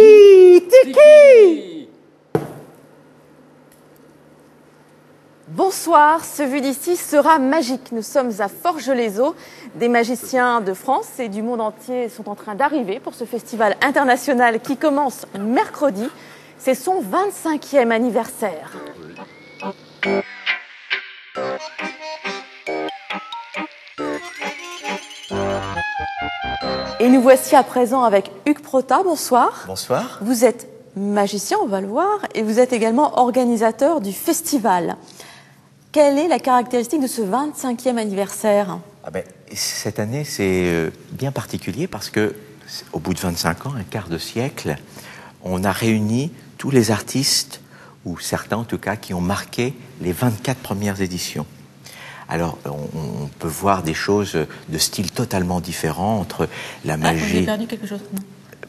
Tiki, tiki. Bonsoir, ce Vue d'ici sera magique. Nous sommes à Forges-les-Eaux. Des magiciens de France et du monde entier sont en train d'arriver pour ce festival international qui commence mercredi. C'est son 25e anniversaire. Et nous voici à présent avec Hugues Prota. Bonsoir. Bonsoir. Vous êtes magicien, on va le voir, et vous êtes également organisateur du festival. Quelle est la caractéristique de ce 25e anniversaire? Cette année, c'est bien particulier parce que, au bout de 25 ans, un quart de siècle, on a réuni tous les artistes, ou certains en tout cas, qui ont marqué les 24 premières éditions. Alors, on peut voir des choses de style totalement différent entre la magie... J'ai perdu quelque chose? Non.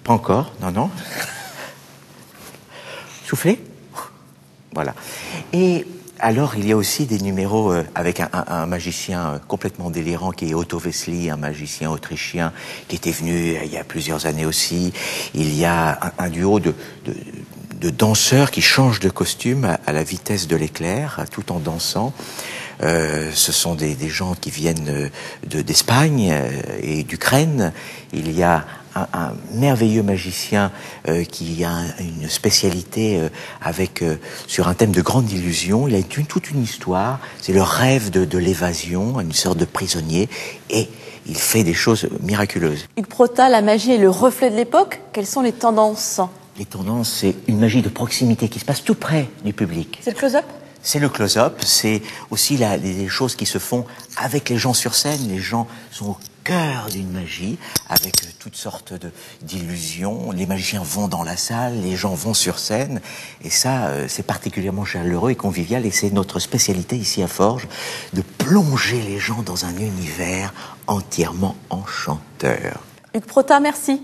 Pas encore, non, non. Soufflez. Voilà. Et alors, il y a aussi des numéros avec un magicien complètement délirant qui est Otto Wessely, un magicien autrichien qui était venu il y a plusieurs années aussi. Il y a un duo de danseurs qui changent de costume à la vitesse de l'éclair, tout en dansant. Ce sont des gens qui viennent d'Espagne et d'Ukraine. Il y a un merveilleux magicien qui a une spécialité sur un thème de grande illusion. Il a toute une histoire. C'est le rêve de l'évasion, une sorte de prisonnier. Et il fait des choses miraculeuses. Hugues Prota, la magie est le reflet de l'époque. Quelles sont les tendances? Les tendances, c'est une magie de proximité qui se passe tout près du public. C'est le close-up? C'est le close-up, c'est aussi les choses qui se font avec les gens sur scène. Les gens sont au cœur d'une magie, avec toutes sortes d'illusions. Les magiciens vont dans la salle, les gens vont sur scène. Et ça, c'est particulièrement chaleureux et convivial. Et c'est notre spécialité ici à Forges, de plonger les gens dans un univers entièrement enchanteur. Hugues Prota, merci.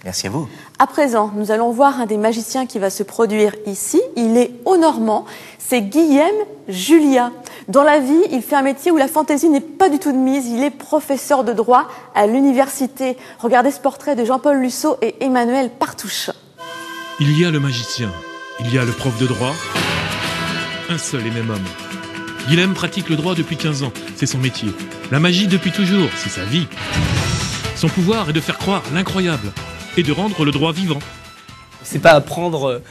Merci à vous. À présent, nous allons voir un des magiciens qui va se produire ici. Il est haut normand, c'est Guillem Julia. Dans la vie, il fait un métier où la fantaisie n'est pas du tout de mise. Il est professeur de droit à l'université. Regardez ce portrait de Jean-Paul Lusseau et Emmanuel Partouche. Il y a le magicien, il y a le prof de droit, un seul et même homme. Guillem pratique le droit depuis 15 ans, c'est son métier. La magie depuis toujours, c'est sa vie. Son pouvoir est de faire croire l'incroyable et de rendre le droit vivant. C'est pas apprendre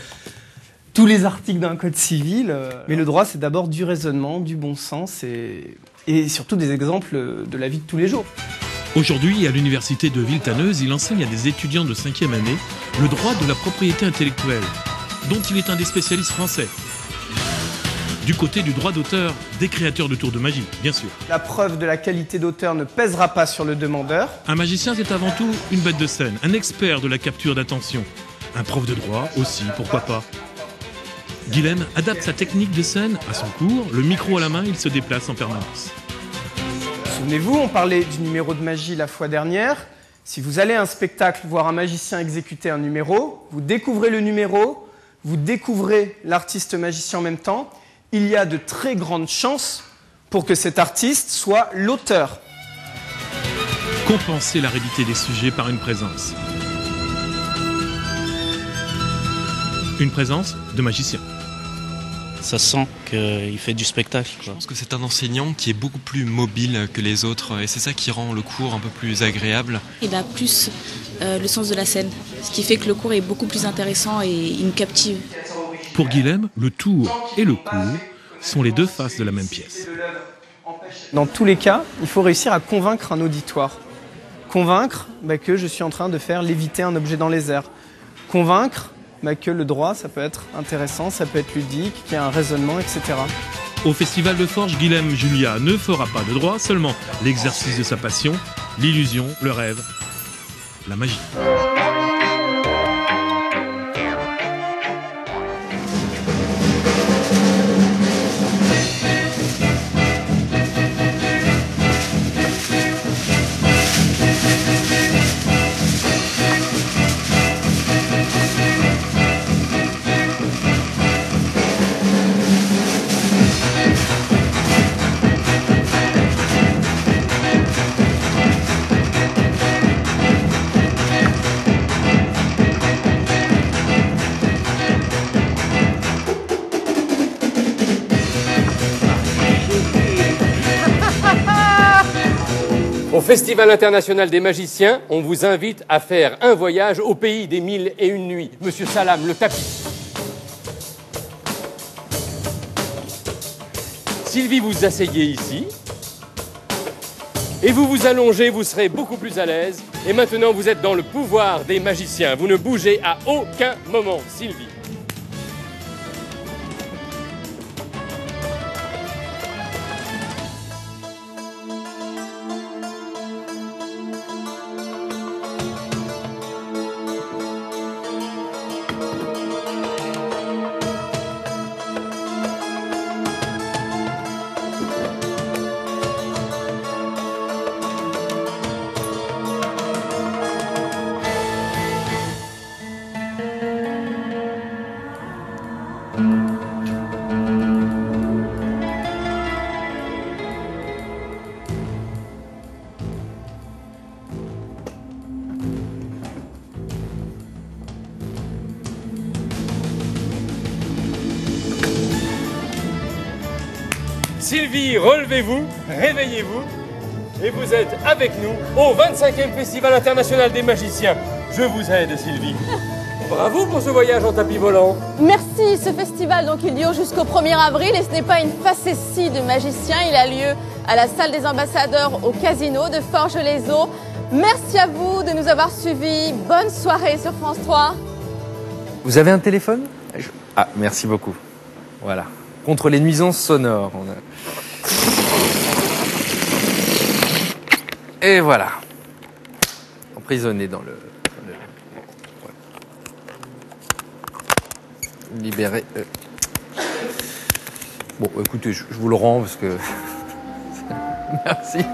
tous les articles d'un code civil, mais le droit c'est d'abord du raisonnement, du bon sens et surtout des exemples de la vie de tous les jours. Aujourd'hui, à l'université de Villetaneuse, il enseigne à des étudiants de 5e année le droit de la propriété intellectuelle, dont il est un des spécialistes français. Du côté du droit d'auteur, des créateurs de tours de magie, bien sûr. La preuve de la qualité d'auteur ne pèsera pas sur le demandeur. Un magicien, c'est avant tout une bête de scène, un expert de la capture d'attention. Un prof de droit aussi, pourquoi pas. Guillem adapte sa technique de scène à son cours, le micro à la main, il se déplace en permanence. Souvenez-vous, on parlait du numéro de magie la fois dernière. Si vous allez à un spectacle voir un magicien exécuter un numéro, vous découvrez le numéro, vous découvrez l'artiste magicien en même temps. Il y a de très grandes chances pour que cet artiste soit l'auteur. Compenser la réalité des sujets par une présence. Une présence de magicien. Ça sent qu'il fait du spectacle, quoi. Je pense que c'est un enseignant qui est beaucoup plus mobile que les autres et c'est ça qui rend le cours un peu plus agréable. Il a plus le sens de la scène, ce qui fait que le cours est beaucoup plus intéressant et il me captive. Pour Guillem, le tour et le cours sont les deux faces de la même pièce. Dans tous les cas, il faut réussir à convaincre un auditoire. Convaincre que je suis en train de faire léviter un objet dans les airs. Convaincre que le droit, ça peut être intéressant, ça peut être ludique, qu'il y a un raisonnement, etc. Au Festival de Forges, Guillem Julia ne fera pas de droit, seulement l'exercice de sa passion, l'illusion, le rêve, la magie. Au Festival international des magiciens, on vous invite à faire un voyage au pays des 1001 nuits. Monsieur Salam, le tapis. Sylvie, vous asseyez ici. Et vous vous allongez, vous serez beaucoup plus à l'aise. Et maintenant, vous êtes dans le pouvoir des magiciens. Vous ne bougez à aucun moment, Sylvie. Sylvie, relevez-vous, réveillez-vous, et vous êtes avec nous au 25e Festival international des magiciens. Je vous aide, Sylvie. Bravo pour ce voyage en tapis volant. Merci. Ce festival, donc, il dure jusqu'au 1er avril et ce n'est pas une facétie de magiciens. Il a lieu à la salle des ambassadeurs au casino de Forges-les-Eaux. Merci à vous de nous avoir suivis. Bonne soirée sur France 3. Vous avez un téléphone? Ah, merci beaucoup. Voilà. Contre les nuisances sonores. Et voilà. Emprisonné dans le... Libéré. Bon, écoutez, je vous le rends parce que... Merci.